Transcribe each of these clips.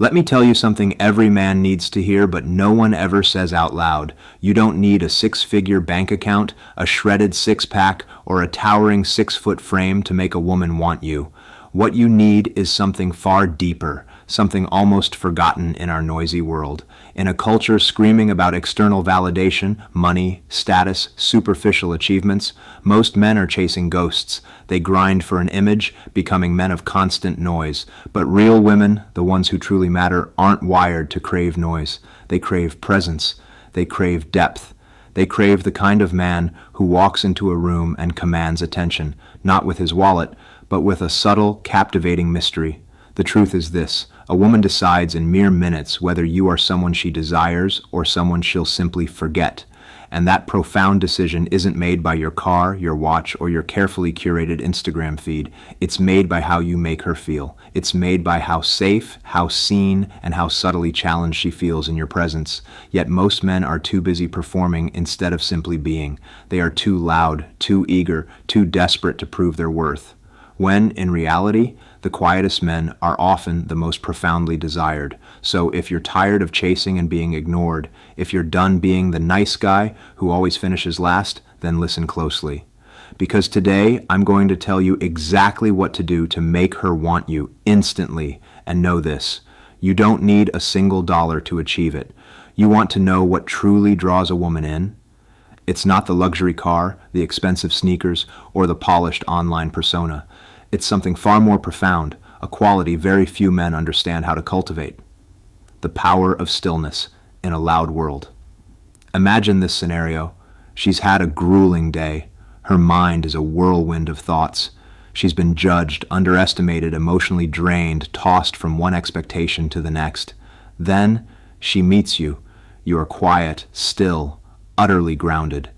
Let me tell you something every man needs to hear, but no one ever says out loud. You don't need a six-figure bank account, a shredded six-pack, or a towering 6-foot frame to make a woman want you. What you need is something far deeper, something almost forgotten in our noisy world. In a culture screaming about external validation, money, status, superficial achievements, most men are chasing ghosts. They grind for an image, becoming men of constant noise. But real women, the ones who truly matter, aren't wired to crave noise. They crave presence. They crave depth. They crave the kind of man who walks into a room and commands attention, not with his wallet, but with a subtle, captivating mystery. The truth is this: a woman decides in mere minutes whether you are someone she desires or someone she'll simply forget. And that profound decision isn't made by your car, your watch, or your carefully curated Instagram feed. It's made by how you make her feel. It's made by how safe, how seen, and how subtly challenged she feels in your presence. Yet most men are too busy performing instead of simply being. They are too loud, too eager, too desperate to prove their worth. When, in reality, the quietest men are often the most profoundly desired. So if you're tired of chasing and being ignored, if you're done being the nice guy who always finishes last, then listen closely. Because today, I'm going to tell you exactly what to do to make her want you instantly. And know this: you don't need a single dollar to achieve it. You want to know what truly draws a woman in? It's not the luxury car, the expensive sneakers, or the polished online persona. It's something far more profound, a quality very few men understand how to cultivate: the power of stillness in a loud world. Imagine this scenario. She's had a grueling day. Her mind is a whirlwind of thoughts. She's been judged, underestimated, emotionally drained, tossed from one expectation to the next. Then she meets you. You are quiet, still, utterly grounded.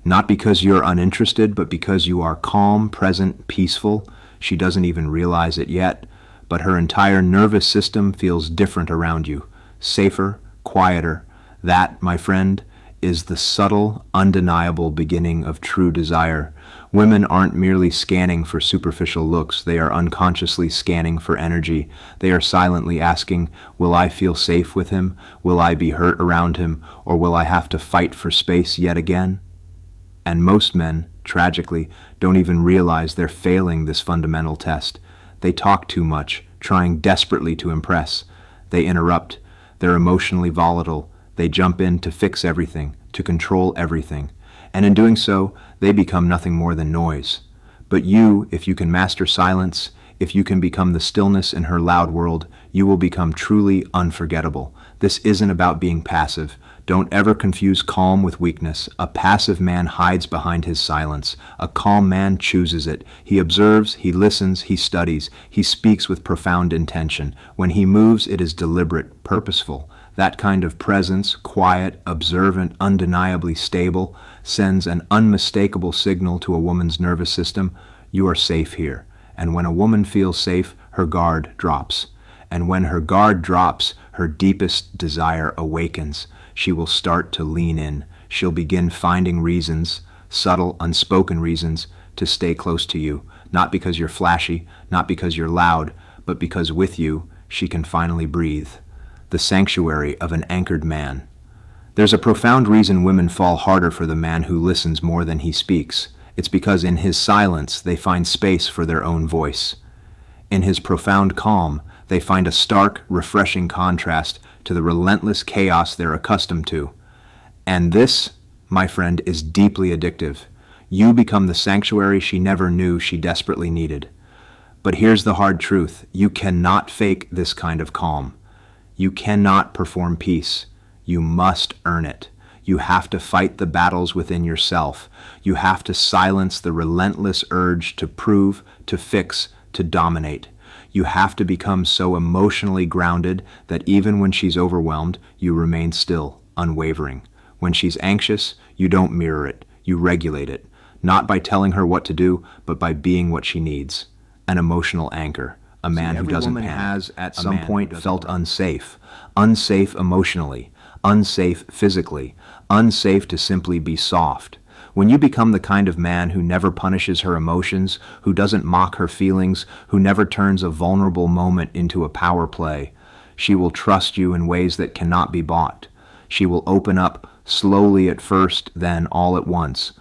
Not because you're uninterested, but because you are calm, present, peaceful. She doesn't even realize it yet, but her entire nervous system feels different around you, safer, quieter. That, my friend, is the subtle, undeniable beginning of true desire. Women aren't merely scanning for superficial looks. They are unconsciously scanning for energy. They are silently asking, will I feel safe with him? Will I be hurt around him? Or will I have to fight for space yet again? And most men, tragically, don't even realize they're failing this fundamental test. They talk too much, trying desperately to impress. They interrupt. They're emotionally volatile. They jump in to fix everything, to control everything. And in doing so, they become nothing more than noise. But you, if you can master silence, if you can become the stillness in her loud world, you will become truly unforgettable. This isn't about being passive. Don't ever confuse calm with weakness. A passive man hides behind his silence. A calm man chooses it. He observes, he listens, he studies. He speaks with profound intention. When he moves, it is deliberate, purposeful. That kind of presence, quiet, observant, undeniably stable, sends an unmistakable signal to a woman's nervous system: you are safe here. And when a woman feels safe, her guard drops. And when her guard drops, her deepest desire awakens. She will start to lean in. She'll begin finding reasons, subtle, unspoken reasons, to stay close to you. Not because you're flashy, not because you're loud, but because with you, she can finally breathe. The sanctuary of an anchored man. There's a profound reason women fall harder for the man who listens more than he speaks. It's because in his silence, they find space for their own voice. In his profound calm, they find a stark, refreshing contrast to the relentless chaos they're accustomed to. And this, my friend, is deeply addictive. You become the sanctuary she never knew she desperately needed. But here's the hard truth: you cannot fake this kind of calm. You cannot perform peace. You must earn it. You have to fight the battles within yourself. You have to silence the relentless urge to prove, to fix, to dominate. You have to become so emotionally grounded that even when she's overwhelmed, you remain still, unwavering. When she's anxious, you don't mirror it, you regulate it, not by telling her what to do, but by being what she needs. An emotional anchor, a man who doesn't panic. Has at some point felt unsafe, unsafe emotionally, unsafe physically, unsafe to simply be soft. When you become the kind of man who never punishes her emotions, who doesn't mock her feelings, who never turns a vulnerable moment into a power play, She will trust you in ways that cannot be bought. She will open up slowly at first, then all at once.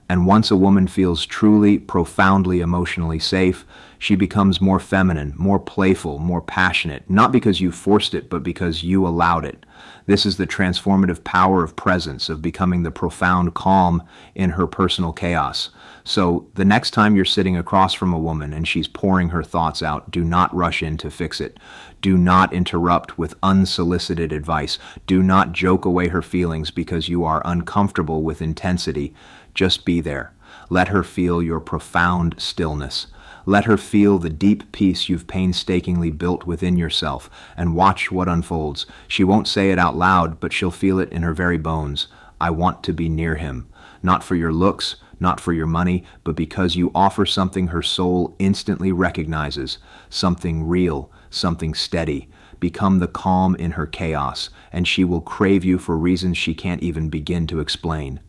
And once a woman feels truly, profoundly emotionally safe, she becomes more feminine, more playful, more passionate, not because you forced it, but because you allowed it. This is the transformative power of presence, of becoming the profound calm in her personal chaos. So the next time you're sitting across from a woman and she's pouring her thoughts out, do not rush in to fix it. Do not interrupt with unsolicited advice. Do not joke away her feelings because you are uncomfortable with intensity. Just be there. Let her feel your profound stillness. Let her feel the deep peace you've painstakingly built within yourself, and watch what unfolds. She won't say it out loud, but she'll feel it in her very bones. I want to be near him. Not for your looks, not for your money, but because you offer something her soul instantly recognizes, something real, something steady. Become the calm in her chaos, and she will crave you for reasons she can't even begin to explain.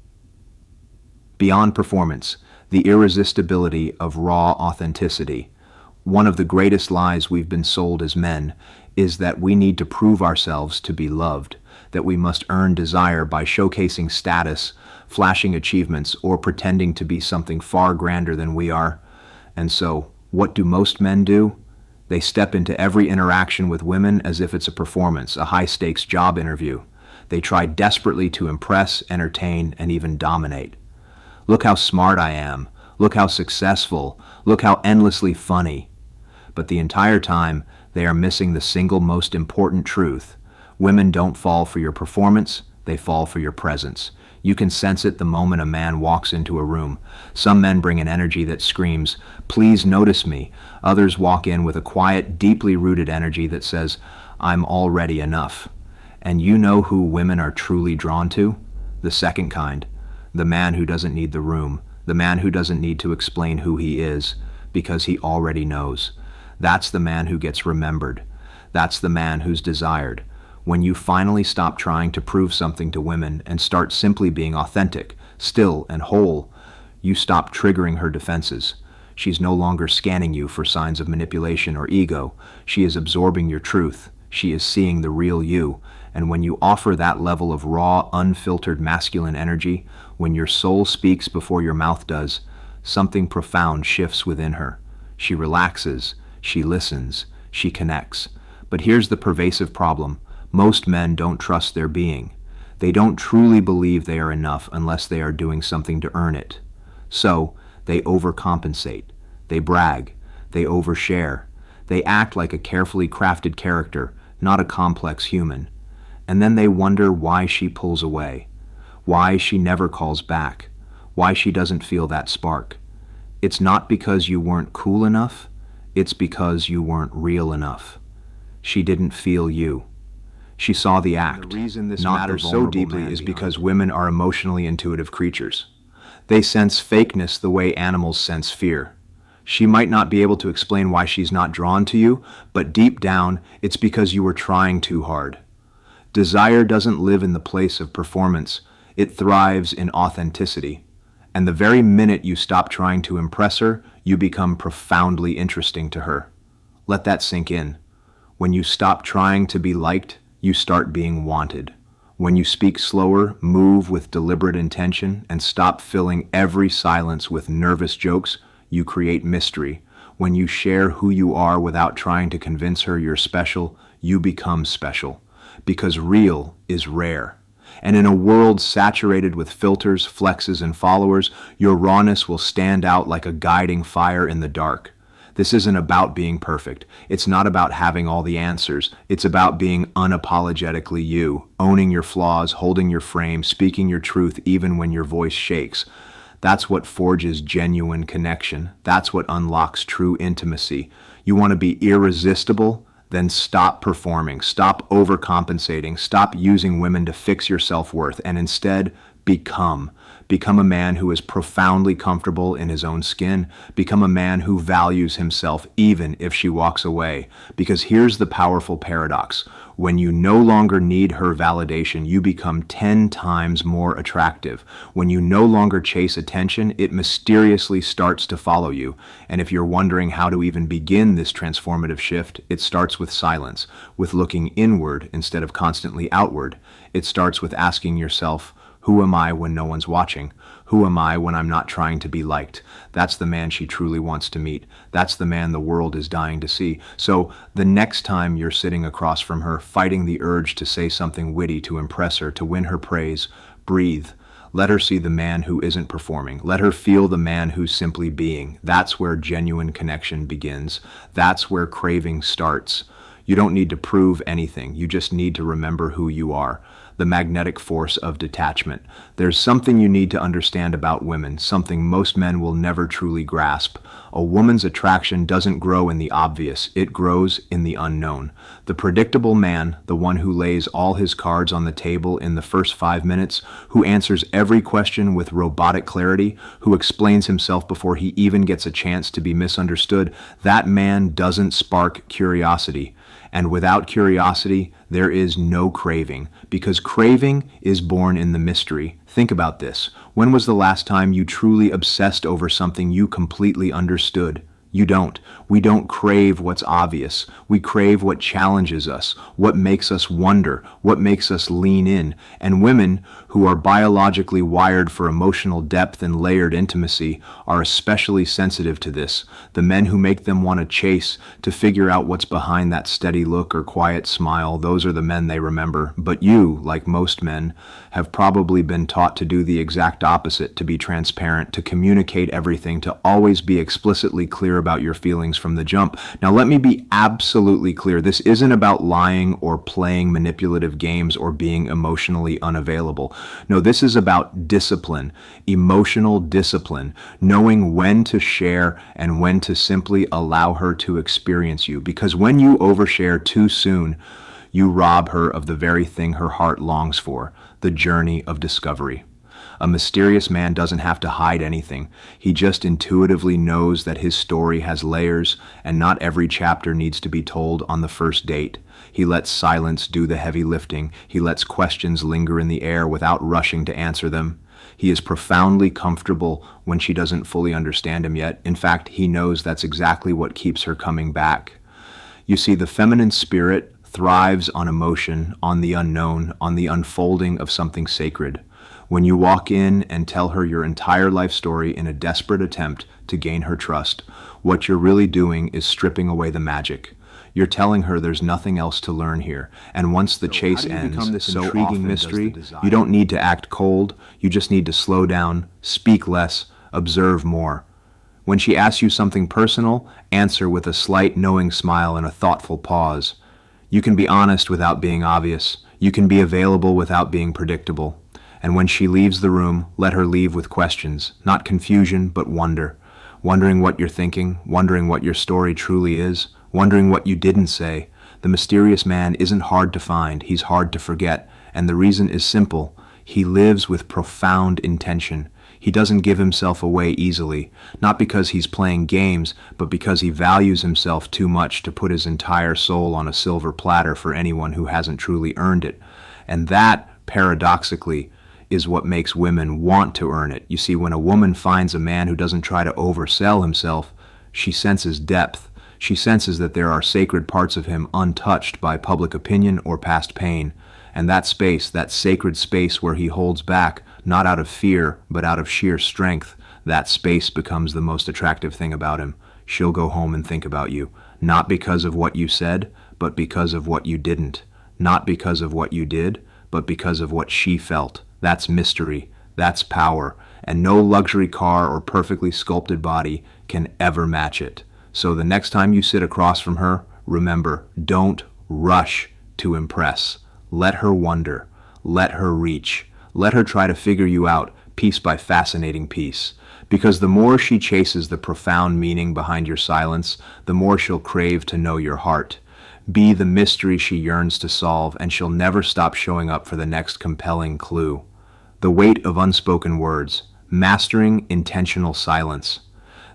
Beyond performance, the irresistibility of raw authenticity. One of the greatest lies we've been sold as men is that we need to prove ourselves to be loved, that we must earn desire by showcasing status, flashing achievements, or pretending to be something far grander than we are. And so, what do most men do? They step into every interaction with women as if it's a performance, a high-stakes job interview. They try desperately to impress, entertain, and even dominate. Look how smart I am. Look how successful. Look how endlessly funny. But the entire time, they are missing the single most important truth. Women don't fall for your performance, they fall for your presence. You can sense it the moment a man walks into a room. Some men bring an energy that screams, "Please notice me." Others walk in with a quiet, deeply rooted energy that says, "I'm already enough." And you know who women are truly drawn to? The second kind. The man who doesn't need the room, the man who doesn't need to explain who he is, because he already knows. That's the man who gets remembered. That's the man who's desired. When you finally stop trying to prove something to women and start simply being authentic, still, and whole, you stop triggering her defenses. She's no longer scanning you for signs of manipulation or ego. She is absorbing your truth. She is seeing the real you. And when you offer that level of raw, unfiltered masculine energy, when your soul speaks before your mouth does, something profound shifts within her. She relaxes, she listens, she connects. But here's the pervasive problem. Most men don't trust their being. They don't truly believe they are enough unless they are doing something to earn it. So, they overcompensate. They brag. They overshare. They act like a carefully crafted character, not a complex human. And then they wonder why she pulls away, why she never calls back, why she doesn't feel that spark. It's not because you weren't cool enough, it's because you weren't real enough. She didn't feel you. She saw the act. The reason this matters so deeply is because women are emotionally intuitive creatures. They sense fakeness the way animals sense fear. She might not be able to explain why she's not drawn to you, but deep down, it's because you were trying too hard. Desire doesn't live in the place of performance. It thrives in authenticity. And the very minute you stop trying to impress her, you become profoundly interesting to her. Let that sink in. When you stop trying to be liked, you start being wanted. When you speak slower, move with deliberate intention, and stop filling every silence with nervous jokes, you create mystery. When you share who you are without trying to convince her you're special, you become special. Because real is rare. And in a world saturated with filters, flexes, and followers, your rawness will stand out like a guiding fire in the dark. This isn't about being perfect. It's not about having all the answers. It's about being unapologetically you, owning your flaws, holding your frame, speaking your truth even when your voice shakes. That's what forges genuine connection. That's what unlocks true intimacy. You want to be irresistible? Then stop performing, stop overcompensating, stop using women to fix your self-worth, and instead become. Become a man who is profoundly comfortable in his own skin. Become a man who values himself even if she walks away. Because here's the powerful paradox. When you no longer need her validation, you become 10 times more attractive. When you no longer chase attention, it mysteriously starts to follow you. And if you're wondering how to even begin this transformative shift, it starts with silence, with looking inward instead of constantly outward. It starts with asking yourself, who am I when no one's watching? Who am I when I'm not trying to be liked? That's the man she truly wants to meet. That's the man the world is dying to see. So the next time you're sitting across from her, fighting the urge to say something witty to impress her, to win her praise, breathe. Let her see the man who isn't performing. Let her feel the man who's simply being. That's where genuine connection begins. That's where craving starts. You don't need to prove anything. You just need to remember who you are. The magnetic force of detachment. There's something you need to understand about women, something most men will never truly grasp. A woman's attraction doesn't grow in the obvious, it grows in the unknown. The predictable man, the one who lays all his cards on the table in the first 5 minutes, who answers every question with robotic clarity, who explains himself before he even gets a chance to be misunderstood, that man doesn't spark curiosity. And without curiosity, there is no craving, because craving is born in the mystery. Think about this. When was the last time you truly obsessed over something you completely understood? You don't. We don't crave what's obvious. We crave what challenges us, what makes us wonder, what makes us lean in. And women who are biologically wired for emotional depth and layered intimacy are especially sensitive to this. The men who make them want to chase, to figure out what's behind that steady look or quiet smile, those are the men they remember. But you, like most men, have probably been taught to do the exact opposite, to be transparent, to communicate everything, to always be explicitly clear about your feelings from the jump. Now, let me be absolutely clear. This isn't about lying or playing manipulative games or being emotionally unavailable. No, this is about discipline, emotional discipline, knowing when to share and when to simply allow her to experience you. Because when you overshare too soon, you rob her of the very thing her heart longs for, the journey of discovery. A mysterious man doesn't have to hide anything. He just intuitively knows that his story has layers, and not every chapter needs to be told on the first date. He lets silence do the heavy lifting. He lets questions linger in the air without rushing to answer them. He is profoundly comfortable when she doesn't fully understand him yet. In fact, he knows that's exactly what keeps her coming back. You see, the feminine spirit thrives on emotion, on the unknown, on the unfolding of something sacred. When you walk in and tell her your entire life story in a desperate attempt to gain her trust, what you're really doing is stripping away the magic. You're telling her there's nothing else to learn here, and once the chase ends, this so intriguing mystery, you don't need to act cold, you just need to slow down, speak less, observe more. When she asks you something personal, answer with a slight knowing smile and a thoughtful pause. You can be honest without being obvious. You can be available without being predictable. And when she leaves the room, let her leave with questions, not confusion, but wonder. Wondering what you're thinking, wondering what your story truly is, wondering what you didn't say. The mysterious man isn't hard to find, he's hard to forget, and the reason is simple. He lives with profound intention. He doesn't give himself away easily, not because he's playing games, but because he values himself too much to put his entire soul on a silver platter for anyone who hasn't truly earned it. And that, paradoxically, is what makes women want to earn it. You see, when a woman finds a man who doesn't try to oversell himself, she senses depth. She senses that there are sacred parts of him untouched by public opinion or past pain. And that space, that sacred space where he holds back, not out of fear, but out of sheer strength, that space becomes the most attractive thing about him. She'll go home and think about you, not because of what you said, but because of what you didn't. Not because of what you did, but because of what she felt. That's mystery, that's power, and no luxury car or perfectly sculpted body can ever match it. So the next time you sit across from her, remember, don't rush to impress. Let her wonder, let her reach, let her try to figure you out piece by fascinating piece. Because the more she chases the profound meaning behind your silence, the more she'll crave to know your heart. Be the mystery she yearns to solve, and she'll never stop showing up for the next compelling clue. The weight of unspoken words, mastering intentional silence.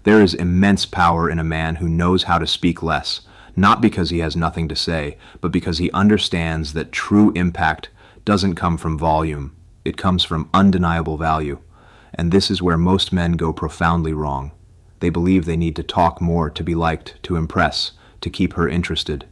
There is immense power in a man who knows how to speak less, not because he has nothing to say, but because he understands that true impact doesn't come from volume. It comes from undeniable value. And this is where most men go profoundly wrong. They believe they need to talk more to be liked, to impress, to keep her interested.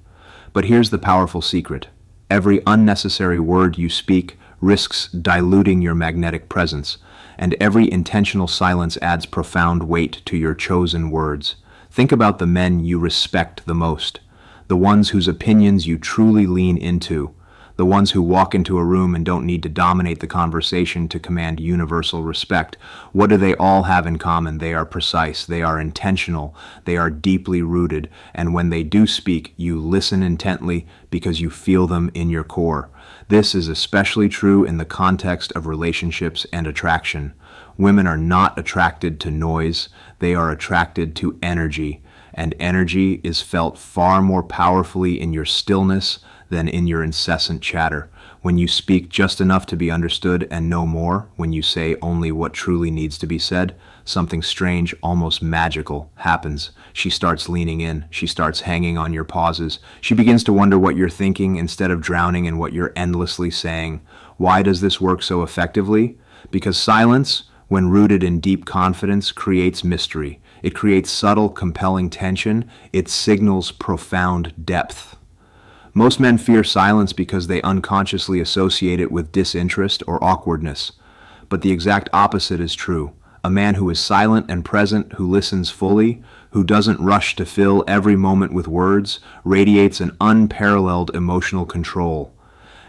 But here's the powerful secret. Every unnecessary word you speak risks diluting your magnetic presence, and every intentional silence adds profound weight to your chosen words. Think about the men you respect the most, the ones whose opinions you truly lean into, the ones who walk into a room and don't need to dominate the conversation to command universal respect. What do they all have in common? They are precise, they are intentional, they are deeply rooted, and when they do speak, you listen intently because you feel them in your core. This is especially true in the context of relationships and attraction. Women are not attracted to noise, they are attracted to energy, and energy is felt far more powerfully in your stillness than in your incessant chatter. When you speak just enough to be understood and no more, when you say only what truly needs to be said, something strange, almost magical, happens. She starts leaning in. She starts hanging on your pauses. She begins to wonder what you're thinking instead of drowning in what you're endlessly saying. Why does this work so effectively? Because silence, when rooted in deep confidence, creates mystery. It creates subtle, compelling tension. It signals profound depth. Most men fear silence because they unconsciously associate it with disinterest or awkwardness. But the exact opposite is true. A man who is silent and present, who listens fully, who doesn't rush to fill every moment with words, radiates an unparalleled emotional control.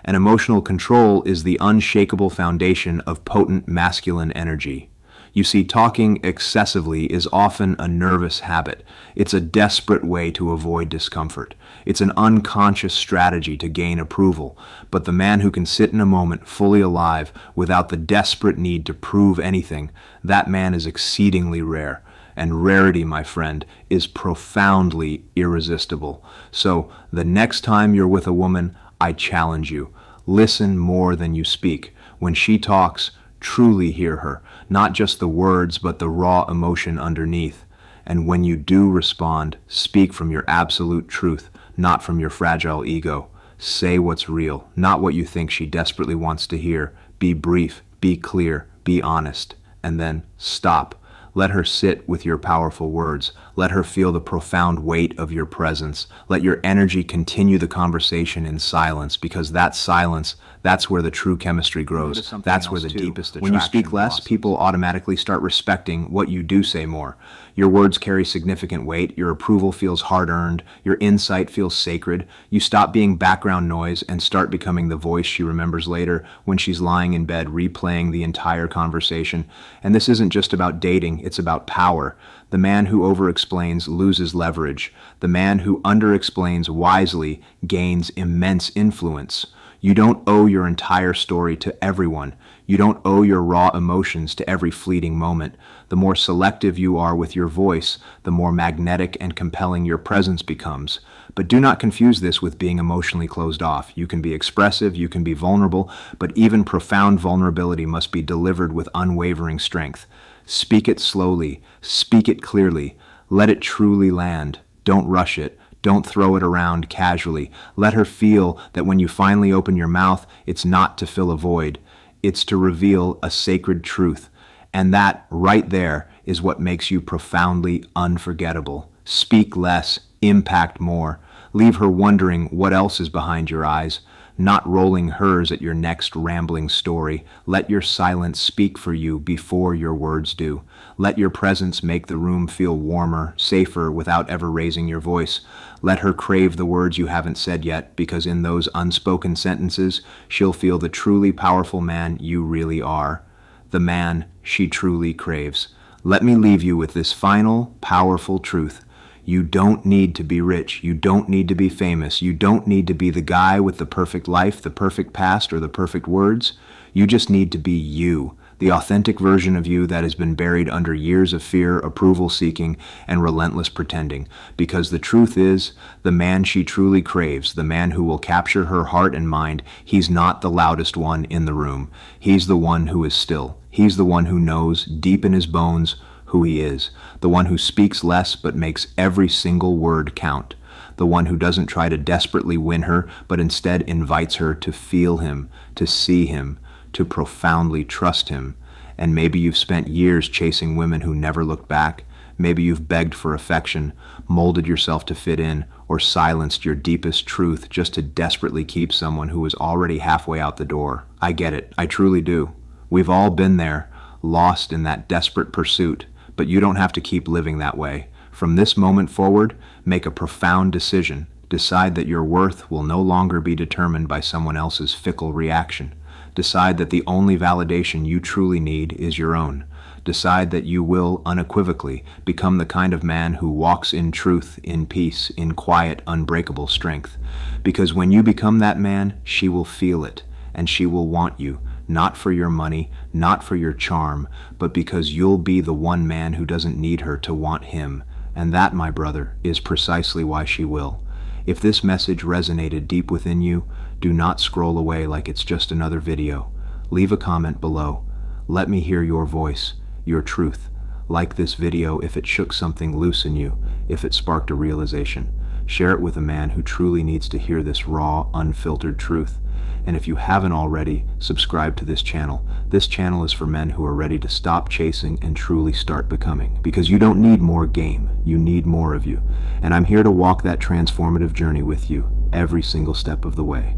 And emotional control is the unshakable foundation of potent masculine energy. You see, talking excessively is often a nervous habit. It's a desperate way to avoid discomfort. It's an unconscious strategy to gain approval. But the man who can sit in a moment fully alive without the desperate need to prove anything, that man is exceedingly rare. And rarity, my friend, is profoundly irresistible. So the next time you're with a woman, I challenge you. Listen more than you speak. When she talks, truly hear her, not just the words, but the raw emotion underneath. And when you do respond, speak from your absolute truth, not from your fragile ego. Say what's real, not what you think she desperately wants to hear. Be brief, be clear, be honest, and then stop. Let her sit with your powerful words. Let her feel the profound weight of your presence. Let your energy continue the conversation in silence, because that silence, that's where the true chemistry grows. That's where the deepest attraction. When you speak less, people automatically start respecting what you do say more. Your words carry significant weight. Your approval feels hard-earned. Your insight feels sacred. You stop being background noise and start becoming the voice she remembers later when she's lying in bed replaying the entire conversation. And this isn't just about dating, it's about power. The man who over-explains loses leverage. The man who under-explains wisely gains immense influence. You don't owe your entire story to everyone. You don't owe your raw emotions to every fleeting moment. The more selective you are with your voice, the more magnetic and compelling your presence becomes. But do not confuse this with being emotionally closed off. You can be expressive, you can be vulnerable, but even profound vulnerability must be delivered with unwavering strength. Speak it slowly, speak it clearly, let it truly land. Don't rush it. Don't throw it around casually. Let her feel that when you finally open your mouth, it's not to fill a void. It's to reveal a sacred truth. And that, right there, is what makes you profoundly unforgettable. Speak less, impact more. Leave her wondering what else is behind your eyes, not rolling hers at your next rambling story. Let your silence speak for you before your words do. Let your presence make the room feel warmer, safer, without ever raising your voice. Let her crave the words you haven't said yet, because in those unspoken sentences, she'll feel the truly powerful man you really are, the man she truly craves. Let me leave you with this final, powerful truth. You don't need to be rich. You don't need to be famous. You don't need to be the guy with the perfect life, the perfect past, or the perfect words. You just need to be you, The authentic version of you that has been buried under years of fear, approval seeking, and relentless pretending. Because the truth is, the man she truly craves, the man who will capture her heart and mind, he's not the loudest one in the room. He's the one who is still. He's the one who knows, deep in his bones, who he is. The one who speaks less but makes every single word count. The one who doesn't try to desperately win her, but instead invites her to feel him, to see him, to profoundly trust him. And maybe you've spent years chasing women who never looked back. Maybe you've begged for affection, molded yourself to fit in, or silenced your deepest truth just to desperately keep someone who was already halfway out the door. I get it. I truly do. We've all been there, lost in that desperate pursuit, but you don't have to keep living that way. From this moment forward, make a profound decision. Decide that your worth will no longer be determined by someone else's fickle reaction. Decide that the only validation you truly need is your own. Decide that you will unequivocally become the kind of man who walks in truth, in peace, in quiet, unbreakable strength. Because when you become that man, she will feel it, and she will want you, not for your money, not for your charm, but because you'll be the one man who doesn't need her to want him. And that, my brother, is precisely why she will. If this message resonated deep within you, do not scroll away like it's just another video. Leave a comment below. Let me hear your voice, your truth. Like this video if it shook something loose in you, if it sparked a realization. Share it with a man who truly needs to hear this raw, unfiltered truth. And if you haven't already, subscribe to this channel. This channel is for men who are ready to stop chasing and truly start becoming. Because you don't need more game, you need more of you. And I'm here to walk that transformative journey with you every single step of the way.